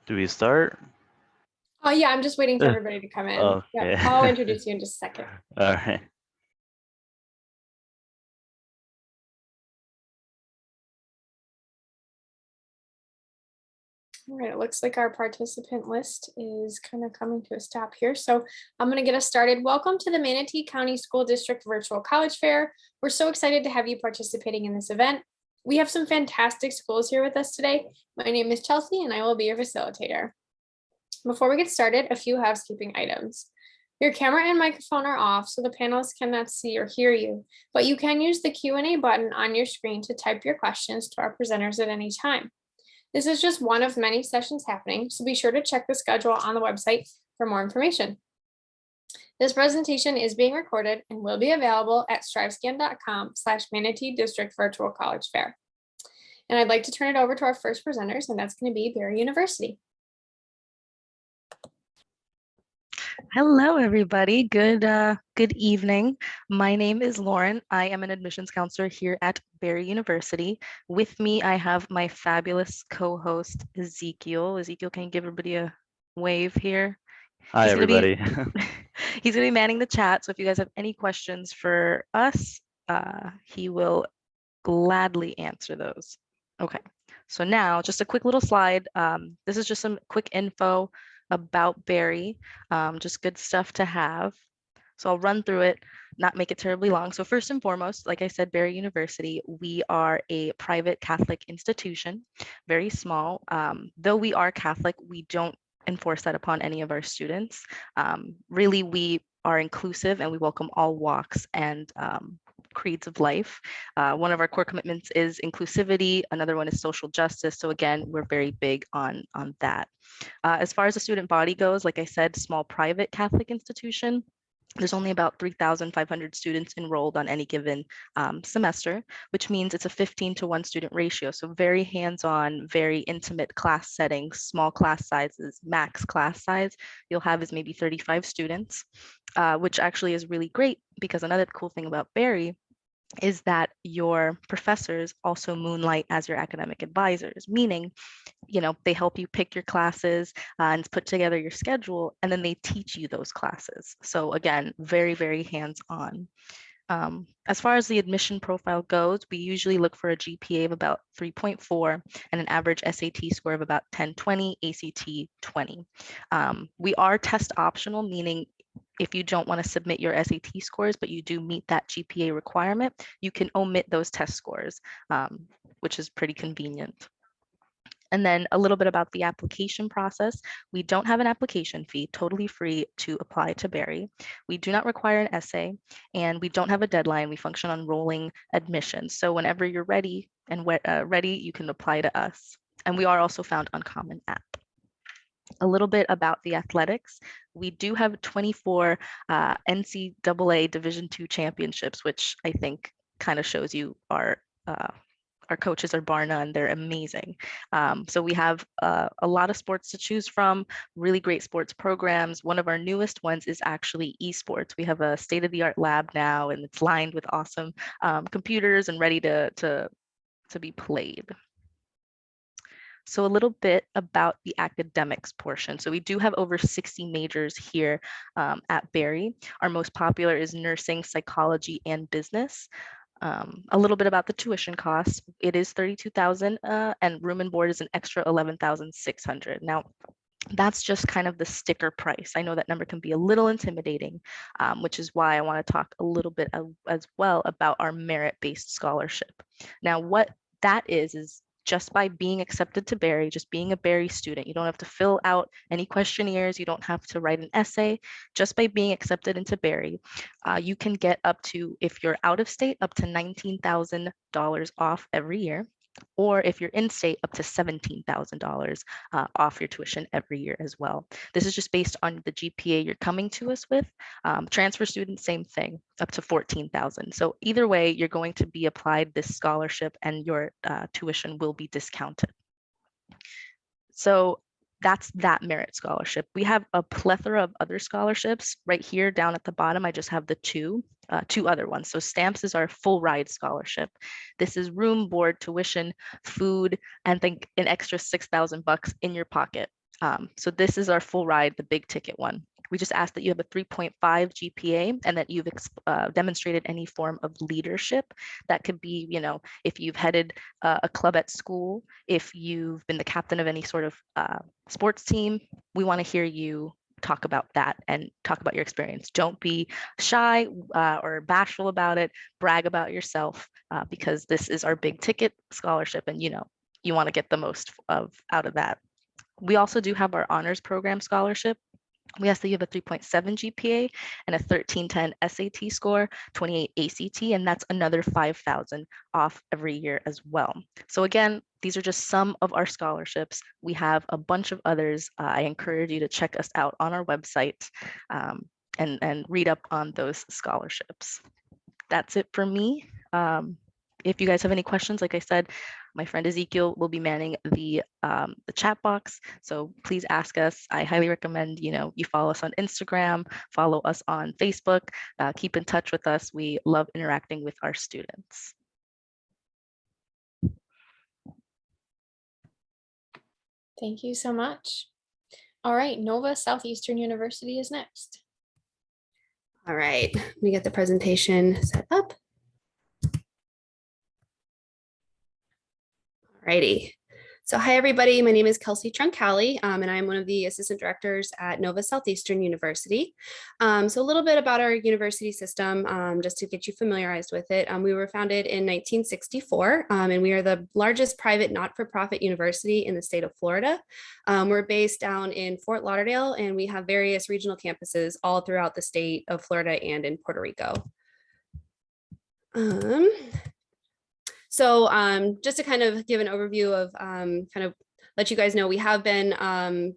Do we start? Oh, yeah, I'm just waiting for everybody to come in. Okay. Yep, I'll introduce you in just a second. All right. All right, it looks like our participant list is kind of coming to a stop here. So I'm going to get us started. Welcome to the Manatee County School District Virtual College Fair. We're so excited to have you participating in this event. We have some fantastic schools here with us today. My name is Chelsea and I will be your facilitator. Before we get started, a few housekeeping items. Your camera and microphone are off, so the panelists cannot see or hear you, but you can use the Q&A button on your screen to type your questions to our presenters at any time. This is just one of many sessions happening, so be sure to check the schedule on the website for more information. This presentation is being recorded and will be available at strivescan.com/Manatee District Virtual College Fair. And I'd like to turn it over to our first presenters, and that's going to be Barry University. Hello, everybody. Good evening. My name is Lauren. I am an admissions counselor here at Keiser University. With me, I have my fabulous co-host, Ezekiel. Ezekiel, can you give everybody a wave here? Hi, everybody. He's going to be manning the chat. So if you guys have any questions for us, he will gladly answer those. Okay, so now just a quick little slide. This is just some quick info about Barry, just good stuff to have. So I'll run through it, not make it terribly long. So first and foremost, like I said, Keiser University, we are a private Catholic institution, very small. Though we are Catholic, we don't enforce that upon any of our students. Really, we are inclusive and we welcome all walks and creeds of life. One of our core commitments is inclusivity. Another one is social justice. So again, we're very big on that. As far as the student body goes, like I said, small private Catholic institution. There's only about 3,500 students enrolled on any given semester, which means it's a 15-to-1 student ratio. So very hands-on, very intimate class settings, small class sizes, max class size you'll have is maybe 35 students, which actually is really great because another cool thing about Barry is that your professors also moonlight as your academic advisors, meaning, they help you pick your classes and put together your schedule, and then they teach you those classes. So again, very, very hands-on. As far as the admission profile goes, we usually look for a GPA of about 3.4 and an average SAT score of about 1020, ACT 20. We are test optional, meaning if you don't want to submit your SAT scores, but you do meet that GPA requirement, you can omit those test scores, which is pretty convenient. And then a little bit about the application process. We don't have an application fee, totally free to apply to Barry. We do not require an essay, and we don't have a deadline. We function on rolling admissions. So whenever you're ready, you can apply to us. And we are also found on Common App. A little bit about the athletics. We do have 24 NCAA Division II championships, which I think kind of shows you our coaches are bar none. They're amazing. So we have a lot of sports to choose from, really great sports programs. One of our newest ones is actually esports. We have a state-of-the-art lab now, and it's lined with awesome computers and ready to be played. So a little bit about the academics portion. So we do have over 60 majors here at Barry. Our most popular is nursing, psychology, and business. A little bit about the tuition costs. It is $32,000 and room and board is an extra $11,600. Now, that's just kind of the sticker price. I know that number can be a little intimidating, which is why I want to talk a little bit as well about our merit-based scholarship. Now, what that is just by being accepted to Barry, just being a Barry student. You don't have to fill out any questionnaires. You don't have to write an essay. Just by being accepted into Barry, you can get up to, if you're out of state, up to $19,000 off every year. Or if you're in state, up to $17,000 off your tuition every year as well. This is just based on the GPA you're coming to us with. Transfer students, same thing, up to $14,000. So either way, you're going to be applied this scholarship and your tuition will be discounted. So that's that merit scholarship. We have a plethora of other scholarships. Right here down at the bottom, I just have the two other ones. So STAMPS is our full ride scholarship. This is room, board, tuition, food, and think an extra $6,000 in your pocket. So this is our full ride, the big ticket one. We just ask that you have a 3.5 GPA and that you've demonstrated any form of leadership. That could be, if you've headed a club at school, if you've been the captain of any sort of sports team, we want to hear you talk about that and talk about your experience. Don't be shy or bashful about it. Brag about yourself because this is our big ticket scholarship, and you want to get the most out of that. We also do have our honors program scholarship. We ask that you have a 3.7 GPA and a 1310 SAT score, 28 ACT, and that's another 5,000 off every year as well. So again, these are just some of our scholarships. We have a bunch of others. I encourage you to check us out on our website and read up on those scholarships. That's it for me. If you guys have any questions, like I said, my friend Ezekiel will be manning the chat box. So please ask us. I highly recommend, you follow us on Instagram, follow us on Facebook, keep in touch with us. We love interacting with our students. Thank you so much. All right, Nova Southeastern University is next. All right, let me get the presentation set up. Alrighty. So hi, everybody. My name is Kelsey Troncalli, and I'm one of the assistant directors at Nova Southeastern University. So a little bit about our university system, just to get you familiarized with it. We were founded in 1964, and we are the largest private not-for-profit university in the state of Florida. We're based down in Fort Lauderdale, and we have various regional campuses all throughout the state of Florida and in Puerto Rico. So just to kind of give an overview of kind of let you guys know, we have been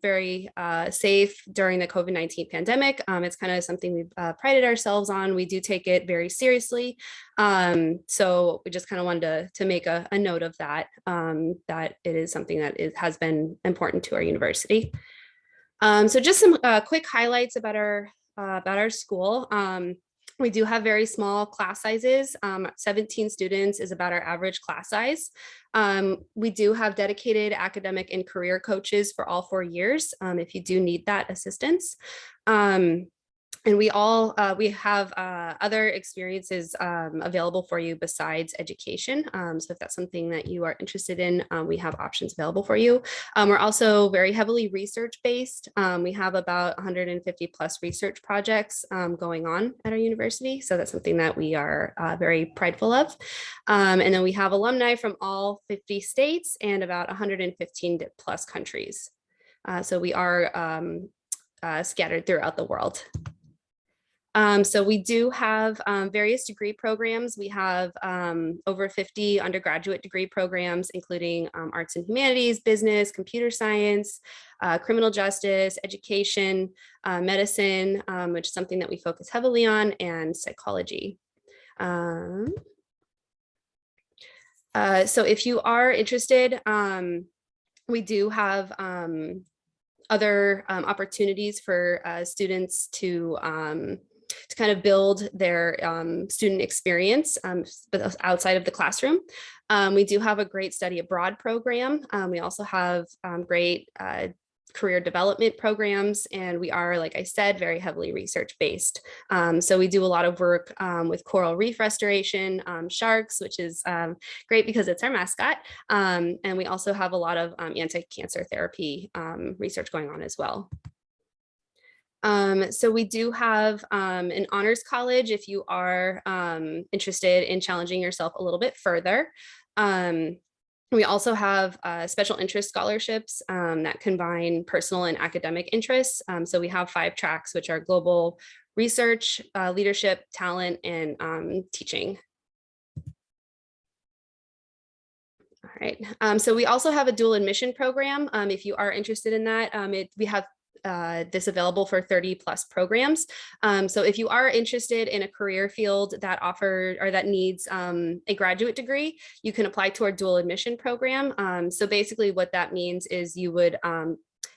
very safe during the COVID-19 pandemic. It's kind of something we've prided ourselves on. We do take it very seriously. So we just kind of wanted to make a note of that, that it is something that has been important to our university. So just some quick highlights about our school. We do have very small class sizes. 17 students is about our average class size. We do have dedicated academic and career coaches for all 4 years if you do need that assistance. And we have other experiences available for you besides education. So if that's something that you are interested in, we have options available for you. We're also very heavily research-based. We have about 150 plus research projects going on at our university. So that's something that we are very prideful of. And then we have alumni from all 50 states and about 115 plus countries. So we are scattered throughout the world. So we do have various degree programs. We have over 50 undergraduate degree programs, including arts and humanities, business, computer science, criminal justice, education, medicine, which is something that we focus heavily on, and psychology. So if you are interested, we do have other opportunities for students to kind of build their student experience outside of the classroom. We do have a great study abroad program. We also have great career development programs, and we are, like I said, very heavily research-based. So we do a lot of work with coral reef restoration, sharks, which is great because it's our mascot. And we also have a lot of anti-cancer therapy research going on as well. So we do have an honors college if you are interested in challenging yourself a little bit further. We also have special interest scholarships that combine personal and academic interests. So we have 5 tracks, which are global research, leadership, talent, and teaching. All right. So we also have a dual admission program. If you are interested in that, we have this available for 30 plus programs. So if you are interested in a career field that offers or that needs a graduate degree, you can apply to our dual admission program. So basically what that means is you would,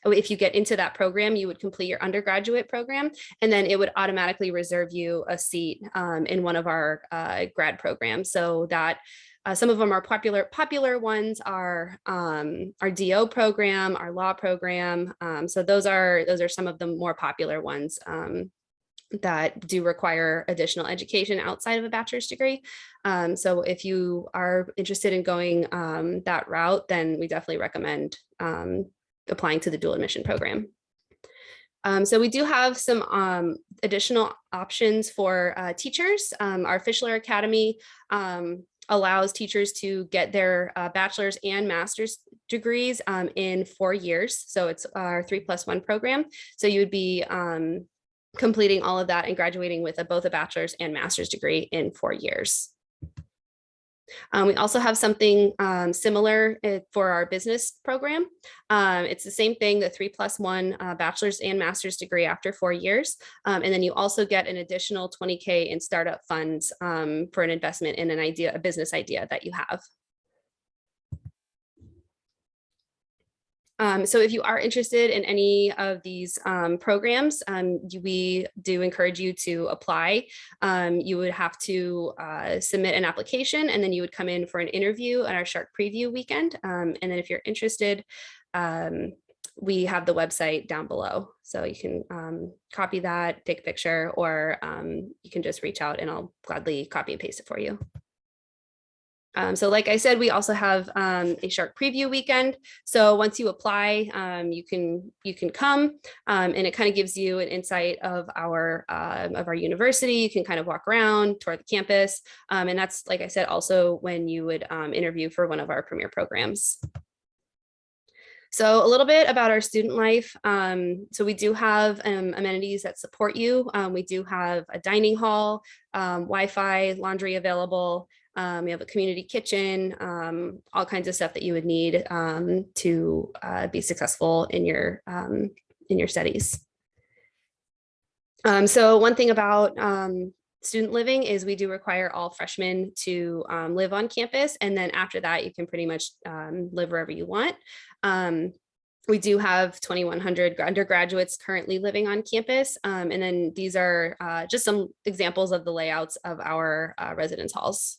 if you get into that program, you would complete your undergraduate program, and then it would automatically reserve you a seat in one of our grad programs. So that some of them are popular ones are our DO program, our law program. So those are some of the more popular ones that do require additional education outside of a bachelor's degree. So if you are interested in going that route, then we definitely recommend applying to the dual admission program. So we do have some additional options for teachers. Our Fischler Academy allows teachers to get their bachelor's and master's degrees in 4 years. So it's our 3+1 program. So you would be completing all of that and graduating with both a bachelor's and master's degree in 4 years. We also have something similar for our business program. It's the same thing, the 3+1 bachelor's and master's degree after 4 years. And then you also get an additional $20K in startup funds for an investment in a business idea that you have. So if you are interested in any of these programs, we do encourage you to apply. You would have to submit an application, and then you would come in for an interview at our Shark Preview weekend. And then if you're interested, we have the website down below. So you can copy that, take a picture, or you can just reach out and I'll gladly copy and paste it for you. So like I said, we also have a Shark Preview weekend. So once you apply, you can come, and it kind of gives you an insight of our university. You can kind of walk around, tour the campus, and that's, like I said, also when you would interview for one of our premier programs. So a little bit about our student life. So we do have amenities that support you. We do have a dining hall, Wi-Fi, laundry available. We have a community kitchen, all kinds of stuff that you would need to be successful in your studies. So one thing about student living is we do require all freshmen to live on campus, and then after that you can pretty much live wherever you want. We do have 2,100 undergraduates currently living on campus, and then these are just some examples of the layouts of our residence halls.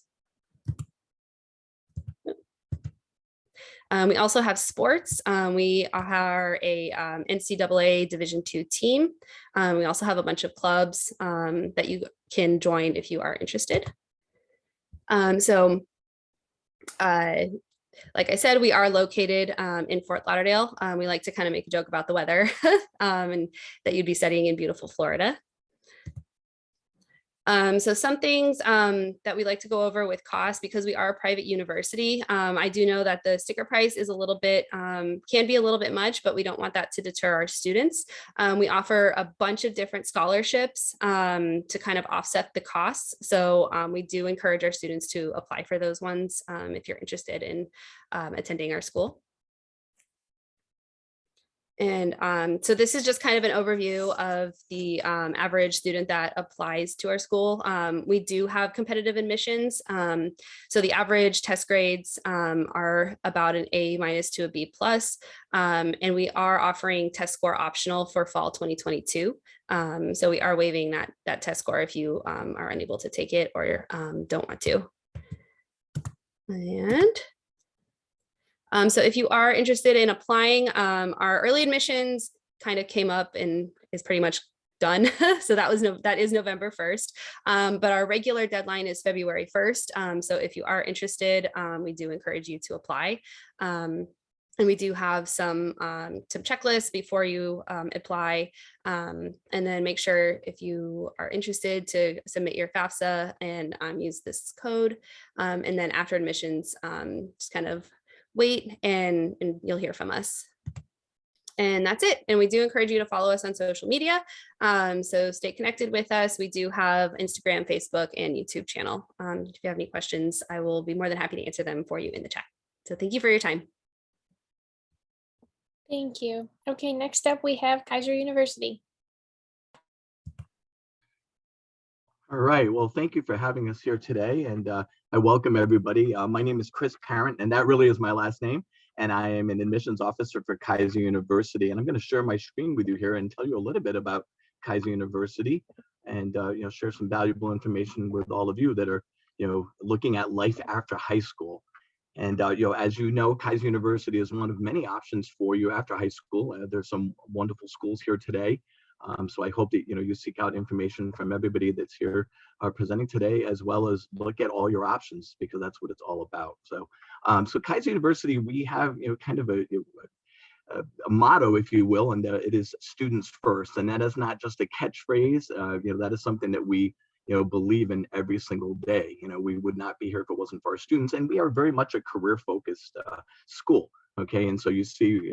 We also have sports. We are a NCAA Division II team. We also have a bunch of clubs that you can join if you are interested. Like I said, we are located in Fort Lauderdale. We like to kind of make a joke about the weather and that you'd be studying in beautiful Florida. So some things that we like to go over with cost, because we are a private university. I do know that the sticker price is a little bit, can be a little bit much, but we don't want that to deter our students. We offer a bunch of different scholarships to kind of offset the costs. So we do encourage our students to apply for those ones if you're interested in attending our school. And so this is just kind of an overview of the average student that applies to our school. We do have competitive admissions. So the average test grades are about an A- to a B+. And we are offering test score optional for fall 2022. So we are waiving that test score if you are unable to take it or don't want to. And so if you are interested in applying, our early admissions kind of came up and is pretty much done. So that is November 1st. But our regular deadline is February 1st. So if you are interested, we do encourage you to apply. And we do have some checklists before you apply. And then make sure, if you are interested, to submit your FAFSA and use this code. And then after admissions, just kind of wait and you'll hear from us. And that's it. And we do encourage you to follow us on social media. So stay connected with us. We do have Instagram, Facebook, and YouTube channel. If you have any questions, I will be more than happy to answer them for you in the chat. So thank you for your time. Thank you. Okay, next up we have Keiser University. All right, well, thank you for having us here today, and I welcome everybody. My name is Chris Parent, and that really is my last name, and I am an admissions officer for Keiser University, and I'm going to share my screen with you here and tell you a little bit about Keiser University, and share some valuable information with all of you that are looking at life after high school. And as you know, Keiser University is one of many options for you after high school. There's some wonderful schools here today. So I hope that you seek out information from everybody that's here presenting today, as well as look at all your options, because that's what it's all about. So, so Keiser University, we have kind of a motto, if you will, and it is students first, and that is not just a catchphrase. That is something that we believe in every single day. We would not be here if it wasn't for our students, and we are very much a career-focused school. Okay, and so you see,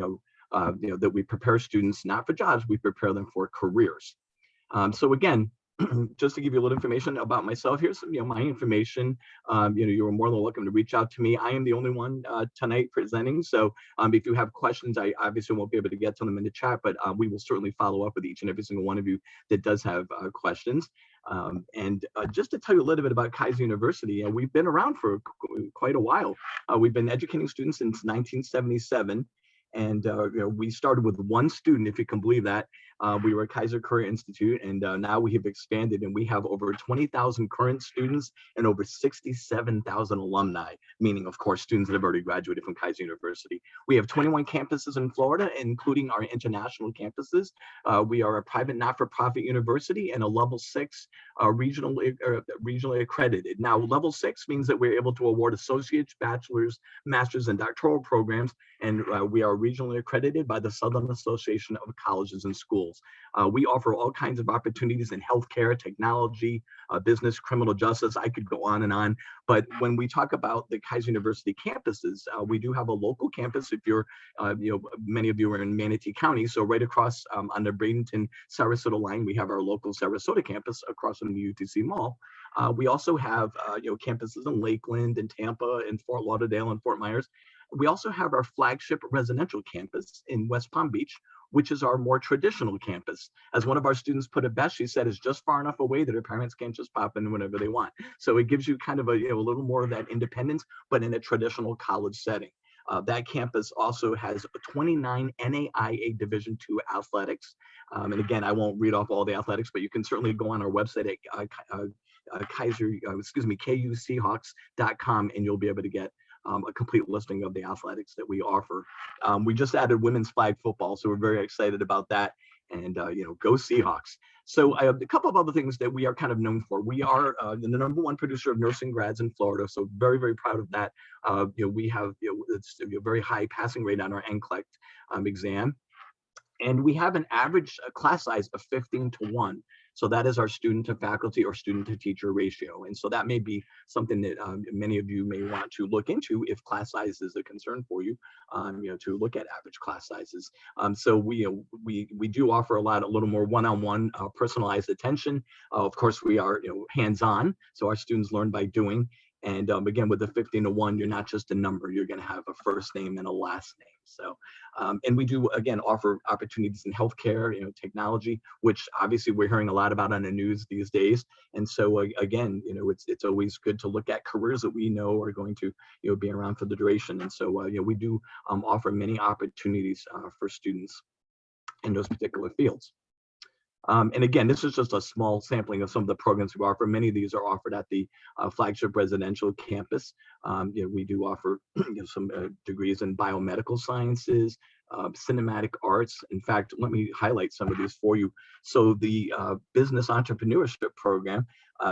that we prepare students not for jobs, we prepare them for careers. So again, just to give you a little information about myself, here's some, my information. You are more than welcome to reach out to me. I am the only one tonight presenting. So if you have questions, I obviously won't be able to get to them in the chat, but we will certainly follow up with each and every single one of you that does have questions. And just to tell you a little bit about Keiser University, we've been around for quite a while. We've been educating students since 1977. And we started with one student, if you can believe that. We were at Keiser Career Institute, and now we have expanded, and we have over 20,000 current students and over 67,000 alumni, meaning, of course, students that have already graduated from Keiser University. We have 21 campuses in Florida, including our international campuses. We are a private not-for-profit university and a level 6 regionally accredited. Now, level 6 means that we're able to award associates, bachelor's, master's, and doctoral programs, and we are regionally accredited by the Southern Association of Colleges and Schools. We offer all kinds of opportunities in healthcare, technology, business, criminal justice. I could go on. But when we talk about the Keiser University campuses, we do have a local campus. If you're, many of you are in Manatee County, so right across on the Bradenton-Sarasota line, we have our local Sarasota campus across from the UTC Mall. We also have, campuses in Lakeland and Tampa and Fort Lauderdale and Fort Myers. We also have our flagship residential campus in West Palm Beach, which is our more traditional campus. As one of our students put it best, she said, it's just far enough away that her parents can't just pop in whenever they want. So it gives you kind of a little more of that independence, but in a traditional college setting. That campus also has 29 NAIA Division II athletics. And again, I won't read off all the athletics, but you can certainly go on our website at KUSeahawks.com, and you'll be able to get a complete listing of the athletics that we offer. We just added women's flag football, so we're very excited about that. And go Seahawks. So a couple of other things that we are kind of known for. We are the #1 producer of nursing grads in Florida, so very, very proud of that. We have it's a very high passing rate on our NCLEX exam. And we have an average class size of 15:1. So that is our student to faculty or student to teacher ratio. And so that may be something that many of you may want to look into if class size is a concern for you, to look at average class sizes. So we do offer a little more one-on-one personalized attention. Of course, we are hands-on, so our students learn by doing. And again, with the 15:1, you're not just a number, you're going to have a first name and a last name. So, and we do, again, offer opportunities in healthcare, technology, which obviously we're hearing a lot about on the news these days. And so again, it's always good to look at careers that we know are going to, be around for the duration. And so, we do offer many opportunities for students in those particular fields. And again, this is just a small sampling of some of the programs we offer. Many of these are offered at the flagship residential campus. We do offer some degrees in biomedical sciences, cinematic arts. In fact, let me highlight some of these for you. So the business entrepreneurship program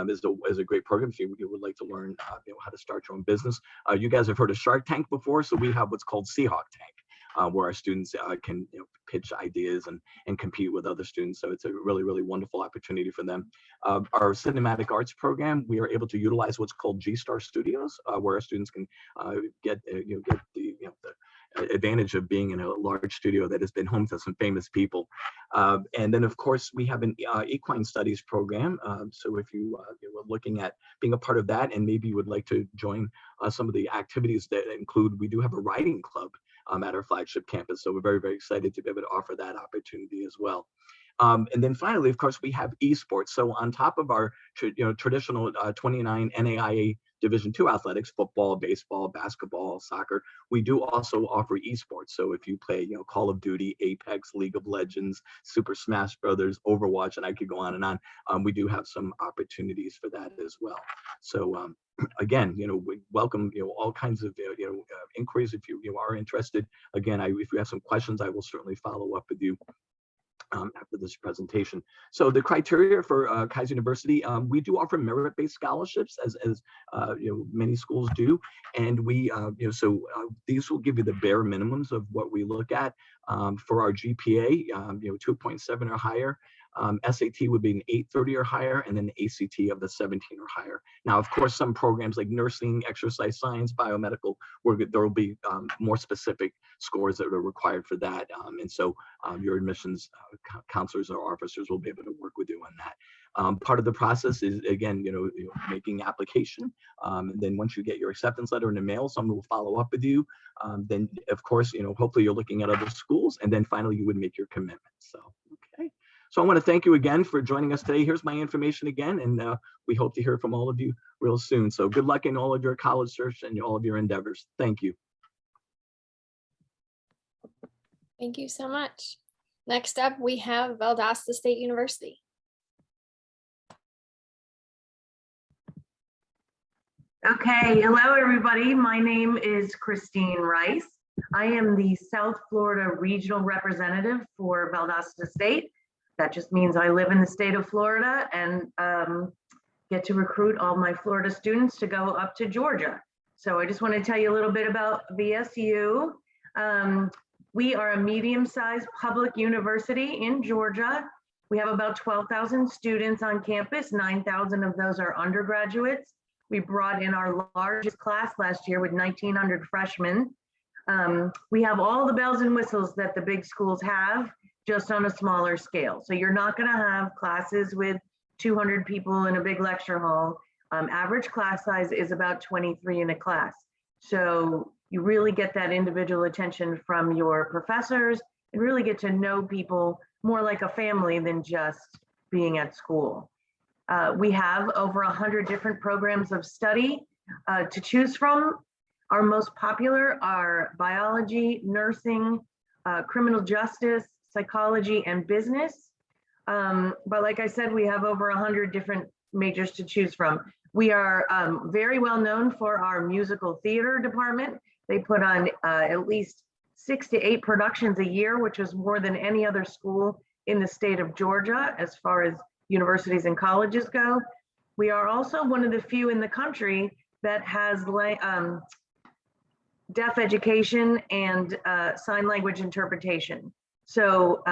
is a great program if you would like to learn how to start your own business. You guys have heard of Shark Tank before, so we have what's called Seahawk Tank. Where our students can pitch ideas and compete with other students. So it's a really, really wonderful opportunity for them. Our cinematic arts program, we are able to utilize what's called G-Star Studios, where our students can get the advantage of being in a large studio that has been home to some famous people. And then, of course, we have an equine studies program. So if you were looking at being a part of that, and maybe you would like to join some of the activities that include, we do have a riding club at our flagship campus. So we're very, very excited to be able to offer that opportunity as well. And then finally, of course, we have esports. So on top of our traditional 29 NAIA Division II athletics, football, baseball, basketball, soccer, we do also offer esports. So if you play, Call of Duty, Apex, League of Legends, Super Smash Brothers, Overwatch, and I could go on and on, we do have some opportunities for that as well. So again, we welcome all kinds of inquiries if you are interested. Again, if you have some questions, I will certainly follow up with you after this presentation. So the criteria for Keiser University, we do offer merit-based scholarships, as many schools do, and we these will give you the bare minimums of what we look at for our GPA, 2.7 or higher. SAT would be an 830 or higher, and then the ACT of the 17 or higher. Now, of course, some programs like nursing, exercise science, biomedical, there will be more specific scores that are required for that. And so your admissions counselors or officers will be able to work with you on that. Part of the process is, again, making application. And then once you get your acceptance letter in the mail, someone will follow up with you. Then, of course, hopefully you're looking at other schools, and then finally you would make your commitment. So, okay. So I want to thank you again for joining us today. Here's my information again, and we hope to hear from all of you real soon. So good luck in all of your college search and all of your endeavors. Thank you. Thank you so much. Next up, we have Valdosta State University. Okay, hello everybody. My name is Christine Rice. I am the South Florida Regional Representative for Valdosta State. That just means I live in the state of Florida and get to recruit all my Florida students to go up to Georgia. So I just want to tell you a little bit about VSU. We are a medium-sized public university in Georgia. We have about 12,000 students on campus. 9,000 of those are undergraduates. We brought in our largest class last year with 1,900 freshmen. We have all the bells and whistles that the big schools have, just on a smaller scale. So you're not going to have classes with 200 people in a big lecture hall. Average class size is about 23 in a class. So you really get that individual attention from your professors and really get to know people more like a family than just being at school. We have over 100 different programs of study to choose from. Our most popular are biology, nursing, criminal justice, psychology, and business. But like I said, we have over 100 different majors to choose from. We are very well known for our musical theater department. They put on at least 6 to 8 productions a year, which is more than any other school in the state of Georgia as far as universities and colleges go. We are also one of the few in the country that has deaf education and sign language interpretation. So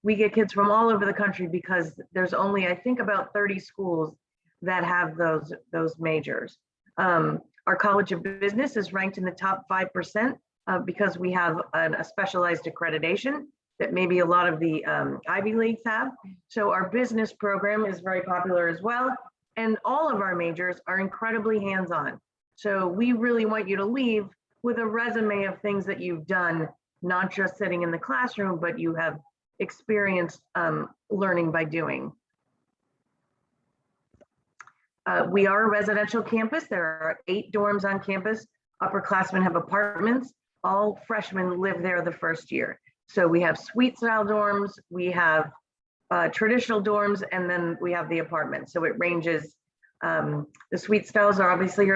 we get kids from all over the country because there's only, I think, about 30 schools that have those majors. Our College of Business is ranked in the top 5% because we have a specialized accreditation that maybe a lot of the Ivy Leagues have. So our business program is very popular as well. And all of our majors are incredibly hands-on. So we really want you to leave with a resume of things that you've done, not just sitting in the classroom, but you have experienced learning by doing. We are a residential campus. There are 8 dorms on campus. Upperclassmen have apartments. All freshmen live there the first year. So we have suite style dorms, we have traditional dorms, and then we have the apartments. So it ranges. The suite styles are obviously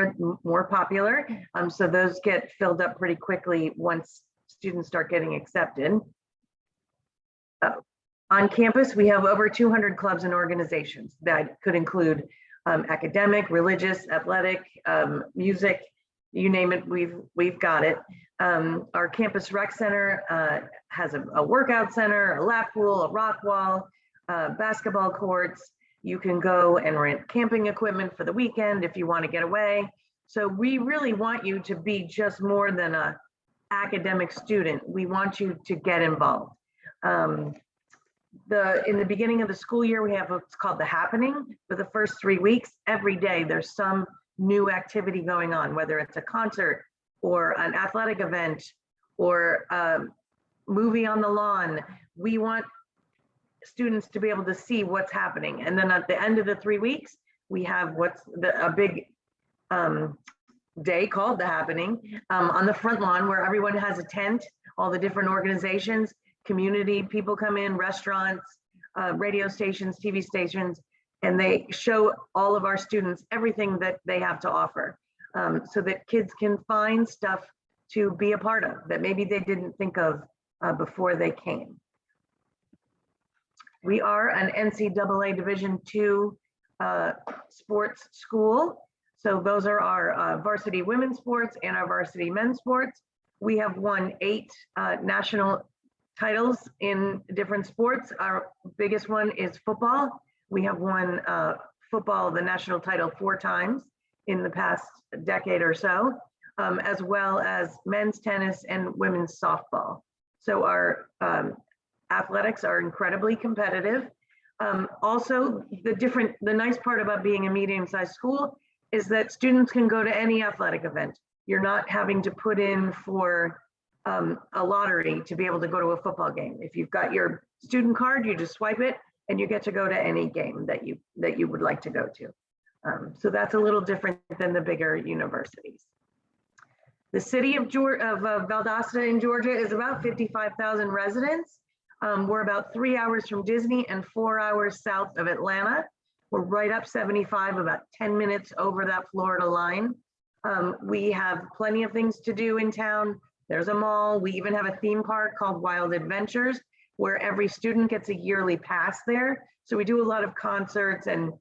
more popular. So those get filled up pretty quickly once students start getting accepted. On campus, we have over 200 clubs and organizations that could include academic, religious, athletic, music, you name it, we've got it. Our campus rec center has a workout center, a lap pool, a rock wall, basketball courts. You can go and rent camping equipment for the weekend if you want to get away. So we really want you to be just more than an academic student. We want you to get involved. In the beginning of the school year, we have what's called the happening. For the first 3 weeks, every day there's some new activity going on, whether it's a concert or an athletic event or a movie on the lawn. We want students to be able to see what's happening. And then at the end of the 3 weeks, we have a big day called the happening on the front lawn where everyone has a tent, all the different organizations, community people come in, restaurants, radio stations, TV stations, and they show all of our students everything that they have to offer, so that kids can find stuff to be a part of that maybe they didn't think of before they came. We are an NCAA Division II sports school. So those are our varsity women's sports and our varsity men's sports. We have won 8 national titles in different sports. Our biggest one is football. We have won football, the national title, 4 times in the past decade or so, as well as men's tennis and women's softball. So our athletics are incredibly competitive. Also, the nice part about being a medium-sized school is that students can go to any athletic event. You're not having to put in for a lottery to be able to go to a football game. If you've got your student card, you just swipe it and you get to go to any game that you would like to go to. So that's a little different than the bigger universities. The city of Valdosta in Georgia is about 55,000 residents. We're about 3 hours from Disney and 4 hours south of Atlanta. We're right up 75, about 10 minutes over that Florida line. We have plenty of things to do in town. There's a mall. We even have a theme park called Wild Adventures, where every student gets a yearly pass there. So we do a lot of concerts and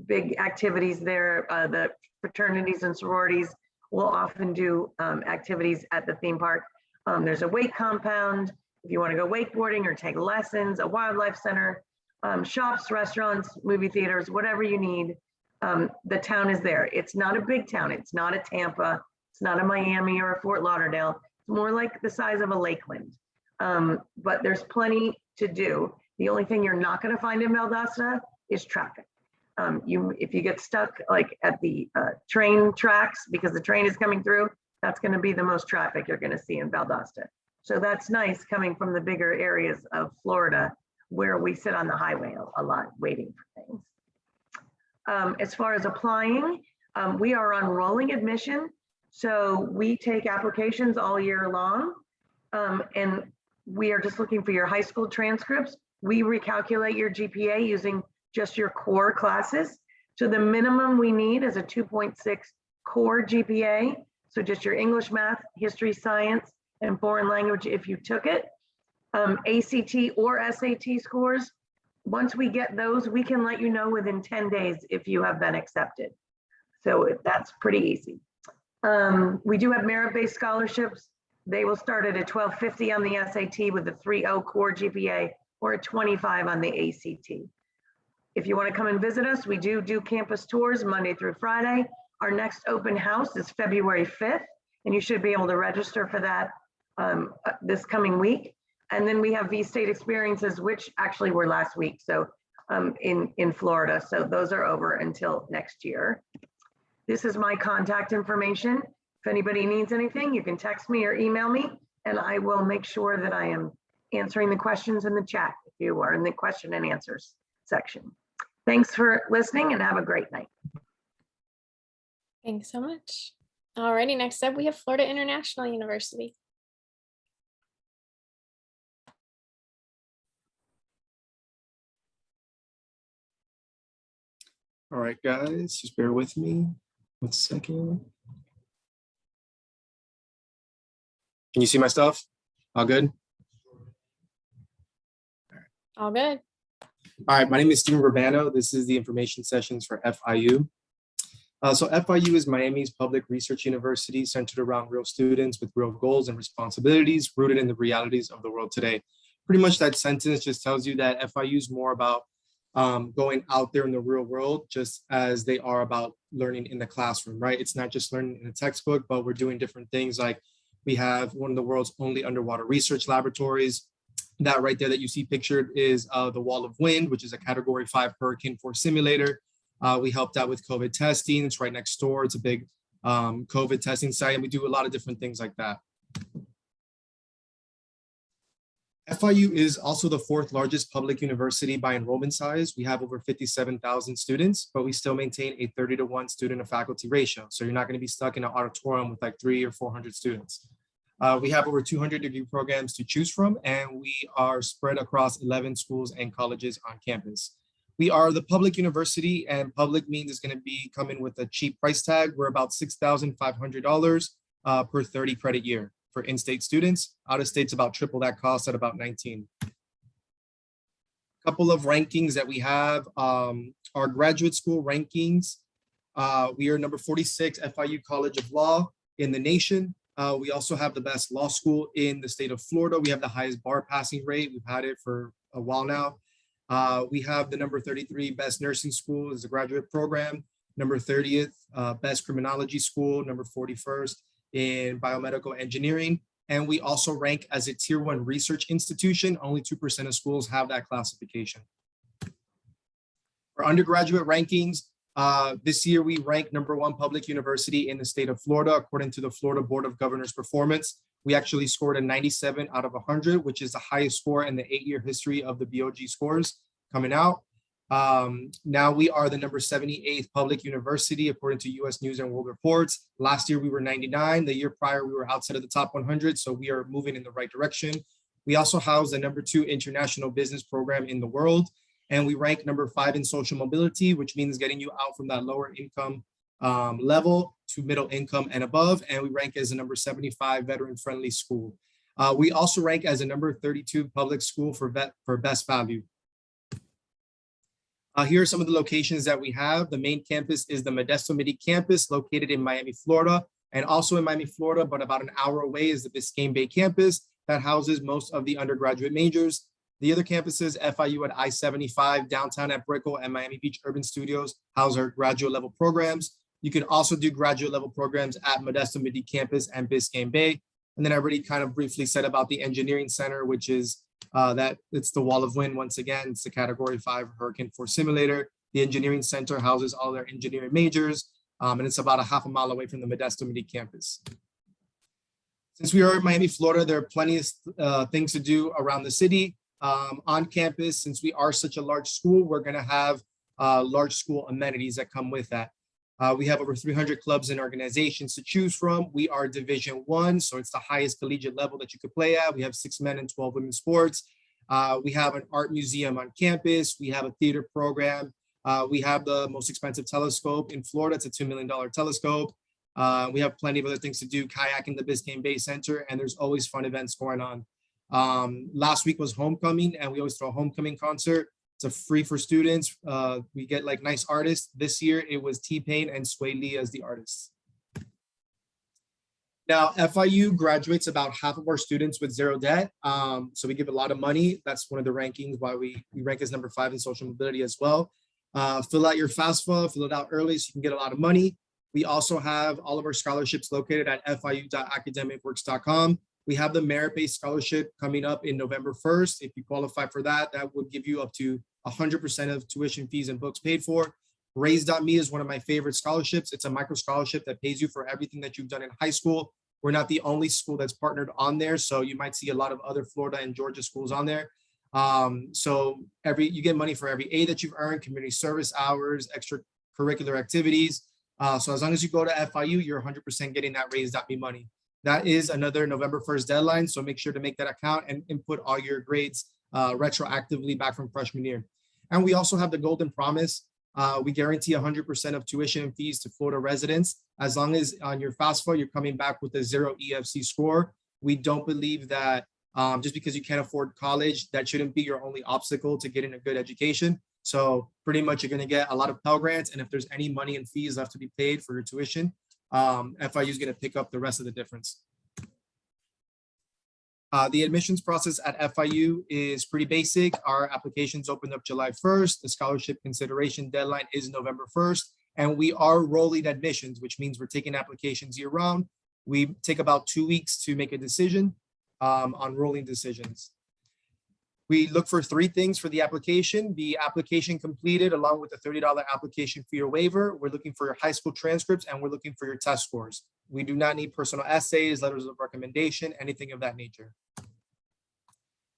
big activities there. The fraternities and sororities will often do activities at the theme park. There's a wake compound if you want to go wakeboarding or take lessons, a wildlife center, shops, restaurants, movie theaters, whatever you need. The town is there. It's not a big town. It's not a Tampa. It's not a Miami or a Fort Lauderdale. It's more like the size of a Lakeland. But there's plenty to do. The only thing you're not going to find in Valdosta is traffic. If you get stuck like at the train tracks because the train is coming through, that's going to be the most traffic you're going to see in Valdosta. So that's nice coming from the bigger areas of Florida where we sit on the highway a lot waiting for things. As far as applying, we are on rolling admission. So we take applications all year long, and we are just looking for your high school transcripts. We recalculate your GPA using just your core classes. So the minimum we need is a 2.6 core GPA. So just your English, math, history, science, and foreign language if you took it. ACT or SAT scores, once we get those, we can let you know within 10 days if you have been accepted. So that's pretty easy. We do have merit-based scholarships. They will start at a 1250 on the SAT with a 3.0 core GPA or a 25 on the ACT. If you want to come and visit us, we do campus tours Monday through Friday. Our next open house is February 5th, and you should be able to register for that this coming week. And then we have V-State experiences, which actually were last week, so in Florida. So those are over until next year. This is my contact information. If anybody needs anything, you can text me or email me, and I will make sure that I am answering the questions in the chat if you are in the question and answers section. Thanks for listening and have a great night. Thanks so much. Alrighty, next up we have Florida International University. All right, guys, just bear with me 1 second. Can you see my stuff? All good? All good. All right, my name is Steven Urbano. This is the information sessions for FIU. So FIU is Miami's public research university centered around real students with real goals and responsibilities rooted in the realities of the world today. Pretty much that sentence just tells you that FIU is more about going out there in the real world, just as they are about learning in the classroom, right? It's not just learning in a textbook, but we're doing different things. Like we have one of the world's only underwater research laboratories. That right there that you see pictured is the Wall of Wind, which is a Category 5 hurricane force simulator. We helped out with COVID testing. It's right next door. It's a big COVID testing site, and we do a lot of different things like that. FIU is also the 4th largest public university by enrollment size. We have over 57,000 students, but we still maintain a 30-to-1 student to faculty ratio. So you're not going to be stuck in an auditorium with like 300 or 400 students. We have over 200 degree programs to choose from, and we are spread across 11 schools and colleges on campus. We are the public university, and public means it's going to be coming with a cheap price tag. We're about $6,500 per 30 credit year for in-state students. Out of state's about triple that cost at about 19. Couple of rankings that we have, our graduate school rankings. We are number 46 FIU College of Law in the nation. We also have the best law school in the state of Florida. We have the highest bar passing rate. We've had it for a while now. We have the number 33 best nursing school as a graduate program, number 30th best criminology school, number 41st in biomedical engineering. And we also rank as a tier 1 research institution. Only 2% of schools have that classification. For undergraduate rankings, this year we ranked number 1 public university in the state of Florida, according to the Florida Board of Governors performance. We actually scored a 97 out of 100, which is the highest score in the 8-year history of the BOG scores coming out. Now we are the number 78th public university, according to US News and World Reports. Last year we were 99. The year prior we were outside of the top 100, so we are moving in the right direction. We also house the number 2 international business program in the world. And we rank number 5 in social mobility, which means getting you out from that lower income level to middle income and above. And we rank as a number 75 veteran friendly school. We also rank as a number 32 public school for best value. Here are some of the locations that we have. The main campus is the Modesto Midi campus located in Miami, Florida. And also in Miami, Florida, but about an hour away is the Biscayne Bay campus that houses most of the undergraduate majors. The other campuses, FIU at I-75, downtown at Brickell, and Miami Beach Urban Studios house our graduate level programs. You can also do graduate level programs at Modesto Midi campus and Biscayne Bay. And then I already kind of briefly said about the engineering center, which is it's the Wall of Wind. Once again, it's the Category 5 Hurricane Force Simulator. The engineering center houses all their engineering majors, and it's about a half a mile away from the Modesto Midi campus. Since we are in Miami, Florida, there are plenty of things to do around the city. On campus, since we are such a large school, we're going to have large school amenities that come with that. We have over 300 clubs and organizations to choose from. We are Division I, so it's the highest collegiate level that you could play at. We have 6 men and 12 women sports. We have an art museum on campus. We have a theater program. We have the most expensive telescope in Florida. It's a $2 million telescope. We have plenty of other things to do, kayaking the Biscayne Bay Center, and there's always fun events going on. Last week was homecoming, and we always throw a homecoming concert. It's a free for students. We get like nice artists. This year it was T-Pain and Sway Lee as the artists. Now, FIU graduates about half of our students with 0 debt. So we give a lot of money. That's one of the rankings why we rank as number 5 in social mobility as well. Fill out your FAFSA, fill it out early so you can get a lot of money. We also have all of our scholarships located at fiu.academicworks.com. We have the merit-based scholarship coming up in November 1st. If you qualify for that, that would give you up to 100% of tuition fees and books paid for. Raise.me is one of my favorite scholarships. It's a micro scholarship that pays you for everything that you've done in high school. We're not the only school that's partnered on there, so you might see a lot of other Florida and Georgia schools on there. So you get money for every A that you've earned, community service hours, extracurricular activities. So as long as you go to FIU, you're 100% getting that Raise.me money. That is another November 1st deadline, so make sure to make that account and input all your grades retroactively back from freshman year. And we also have the Golden Promise. We guarantee 100% of tuition and fees to Florida residents. As long as on your FAFSA, you're coming back with a 0 EFC score. We don't believe that just because you can't afford college, that shouldn't be your only obstacle to getting a good education. So pretty much you're gonna get a lot of Pell Grants, and if there's any money and fees left to be paid for your tuition, FIU is going to pick up the rest of the difference. The admissions process at FIU is pretty basic. Our applications opened up July 1st. The scholarship consideration deadline is November 1st. And we are rolling admissions, which means we're taking applications year round. We take about 2 weeks to make a decision on rolling decisions. We look for 3 things for the application: the application completed along with the $30 application fee or waiver. We're looking for your high school transcripts, and we're looking for your test scores. We do not need personal essays, letters of recommendation, anything of that nature.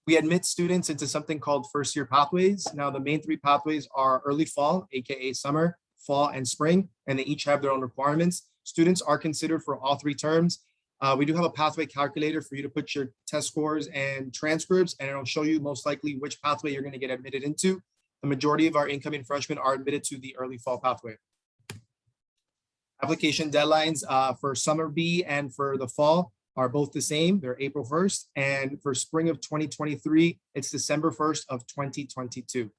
We admit students into something called first year pathways. Now the main 3 pathways are early fall, AKA summer, fall, and spring, and they each have their own requirements. Students are considered for all 3 terms. We do have a pathway calculator for you to put your test scores and transcripts, and it'll show you most likely which pathway you're going to get admitted into. The majority of our incoming freshmen are admitted to the early fall pathway. Application deadlines for summer B and for the fall are both the same. They're April 1st. And for spring of 2023, it's December 1st of 2022.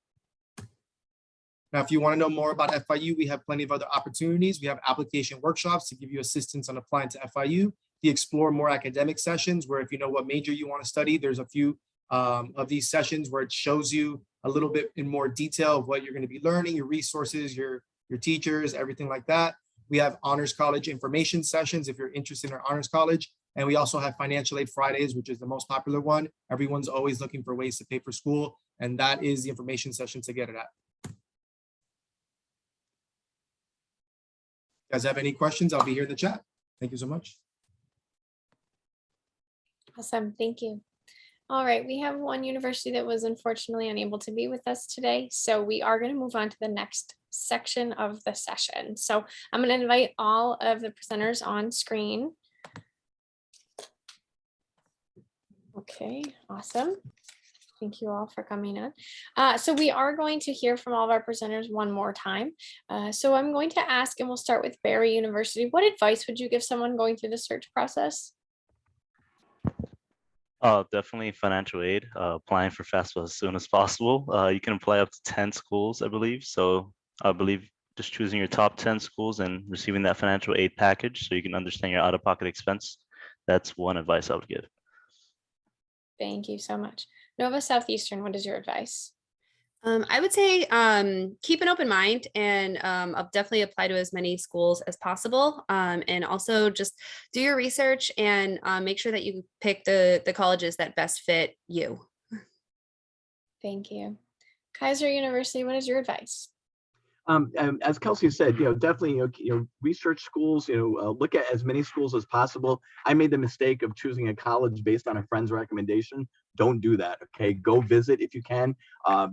Now, if you want to know more about FIU, we have plenty of other opportunities. We have application workshops to give you assistance on applying to FIU. The Explore More academic sessions, where if you know what major you want to study, there's a few of these sessions where it shows you a little bit in more detail of what you're going to be learning, your resources, your teachers, everything like that. We have Honors College information sessions if you're interested in our Honors College. And we also have Financial Aid Fridays, which is the most popular one. Everyone's always looking for ways to pay for school. And that is the information session to get it at. You guys have any questions? I'll be here in the chat. Thank you so much. Awesome, thank you. All right, we have one university that was unfortunately unable to be with us today. So we are going to move on to the next section of the session. So I'm going to invite all of the presenters on screen. Okay, awesome. Thank you all for coming in. So we are going to hear from all of our presenters one more time. So I'm going to ask, and we'll start with Barry University. What advice would you give someone going through the search process? Definitely financial aid, applying for FAFSA as soon as possible. You can apply up to 10 schools, I believe. So I believe just choosing your top 10 schools and receiving that financial aid package so you can understand your out-of-pocket expense. That's one advice I would give. Thank you so much. Nova Southeastern, what is your advice? I would say keep an open mind and I'll definitely apply to as many schools as possible. And also just do your research and make sure that you pick the colleges that best fit you. Thank you. Keiser University, what is your advice? As Kelsey said, definitely, research schools, look at as many schools as possible. I made the mistake of choosing a college based on a friend's recommendation. Don't do that. Okay, go visit if you can,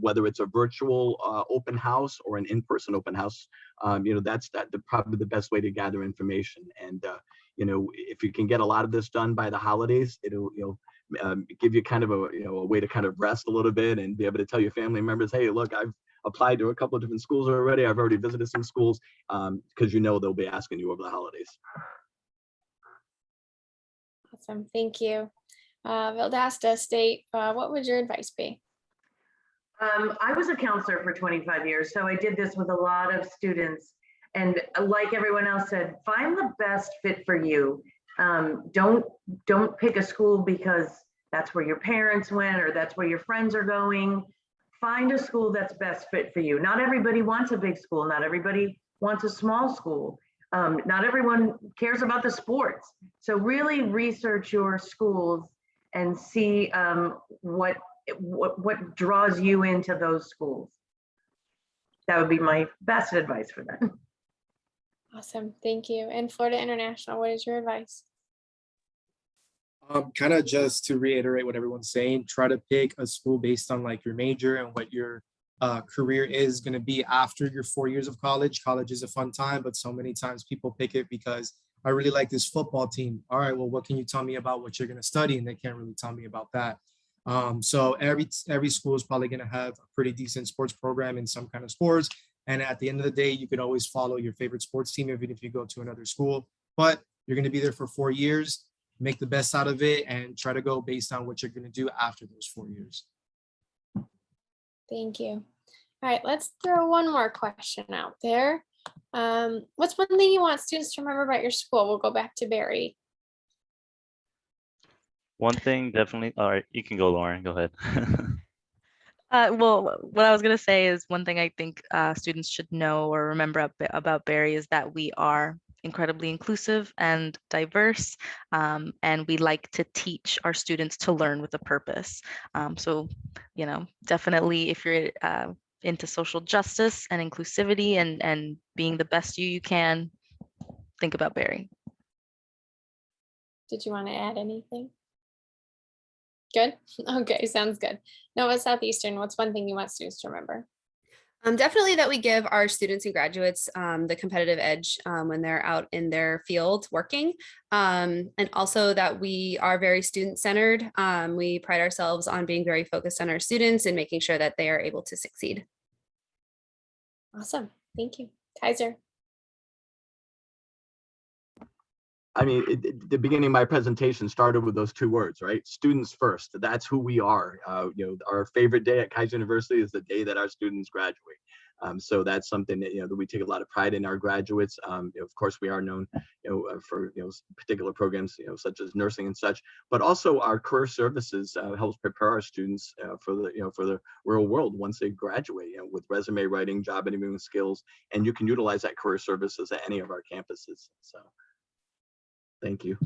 whether it's a virtual open house or an in-person open house. That's probably the best way to gather information. And if you can get a lot of this done by the holidays, it'll give you kind of a way to kind of rest a little bit and be able to tell your family members, hey, look, I've applied to a couple of different schools already. I've already visited some schools because they'll be asking you over the holidays. Awesome, thank you. Valdosta State, what would your advice be? I was a counselor for 25 years, so I did this with a lot of students. And like everyone else said, find the best fit for you. Don't pick a school because that's where your parents went or that's where your friends are going. Find a school that's best fit for you. Not everybody wants a big school. Not everybody wants a small school. Not everyone cares about the sports. So really research your schools and see what draws you into those schools. That would be my best advice for them. Awesome, thank you. And Florida International, what is your advice? Kind of just to reiterate what everyone's saying, try to pick a school based on like your major and what your career is going to be after your 4 years of college. College is a fun time, but so many times people pick it because I really like this football team. All right, well, what can you tell me about what you're going to study? And they can't really tell me about that. So every school is probably going to have a pretty decent sports program in some kind of sports. And at the end of the day, you could always follow your favorite sports team, even if you go to another school, but you're going to be there for 4 years. Make the best out of it and try to go based on what you're going to do after those 4 years. Thank you. All right, let's throw one more question out there. What's one thing you want students to remember about your school? We'll go back to Barry. One thing, definitely. All right, you can go, Lauren. Go ahead. Well, what I was going to say is one thing I think students should know or remember about Barry is that we are incredibly inclusive and diverse, and we like to teach our students to learn with a purpose. So, definitely if you're into social justice and inclusivity and being the best you can, think about Barry. Did you want to add anything? Good. Okay, sounds good. Nova Southeastern, what's one thing you want students to remember? Definitely that we give our students and graduates the competitive edge when they're out in their field working, and also that we are very student-centered. We pride ourselves on being very focused on our students and making sure that they are able to succeed. Awesome. Thank you. Keiser. I mean, the beginning of my presentation started with those two words, right? Students first. That's who we are. Our favorite day at Keiser University is the day that our students graduate. So that's something that that we take a lot of pride in our graduates. Of course, we are known, for particular programs, such as nursing and such, but also our career services helps prepare our students for the real world once they graduate, with resume writing, job interviewing skills, and you can utilize that career services at any of our campuses. So. Thank you.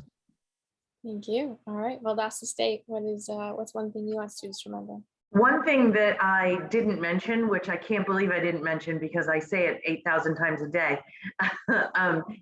Thank you. All right. Valdosta State, what's one thing you want students to remember? One thing that I didn't mention, which I can't believe I didn't mention because I say it 8,000 times a day,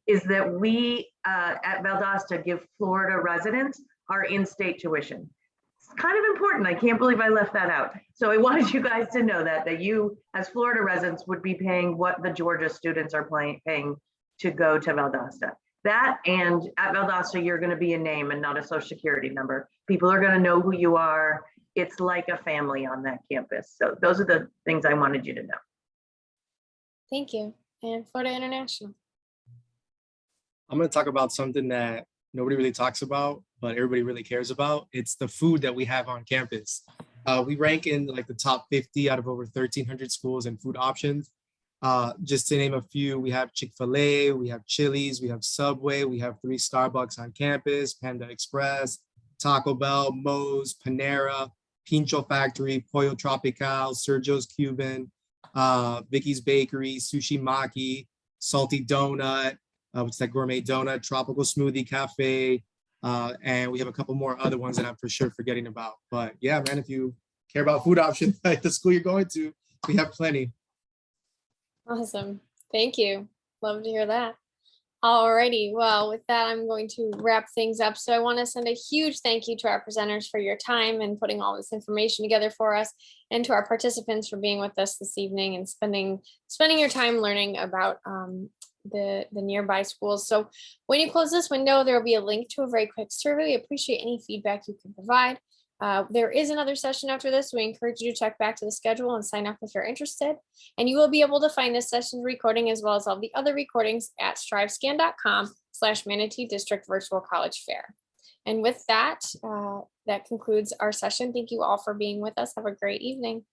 is that we at Valdosta give Florida residents our in-state tuition. It's kind of important. I can't believe I left that out. So I wanted you guys to know that you as Florida residents would be paying what the Georgia students are paying to go to Valdosta. That, and at Valdosta, you're going to be a name and not a social security number. People are going to know who you are. It's like a family on that campus. So those are the things I wanted you to know. Thank you. And Florida International. I'm going to talk about something that nobody really talks about, but everybody really cares about. It's the food that we have on campus. We rank in like the top 50 out of over 1,300 schools and food options. Just to name a few, we have Chick-fil-A, we have Chili's, we have Subway, we have 3 Starbucks on campus, Panda Express, Taco Bell, Moe's, Panera, Pincho Factory, Pollo Tropical, Sergio's Cuban, Vicky's Bakery, Sushi Maki, Salty Donut, which is that gourmet donut, Tropical Smoothie Cafe, and we have a couple more other ones that I'm for sure forgetting about. But yeah, man, if you care about food options at the school you're going to, we have plenty. Awesome. Thank you. Love to hear that. Alrighty. Well, with that, I'm going to wrap things up. So I want to send a huge thank you to our presenters for your time and putting all this information together for us, and to our participants for being with us this evening and spending your time learning about the nearby schools. So when you close this window, there will be a link to a very quick survey. We appreciate any feedback you can provide. There is another session after this. We encourage you to check back to the schedule and sign up if you're interested. And you will be able to find this session recording as well as all the other recordings at strivescan.com/Manatee District Virtual College Fair. And with that, that concludes our session. Thank you all for being with us. Have a great evening.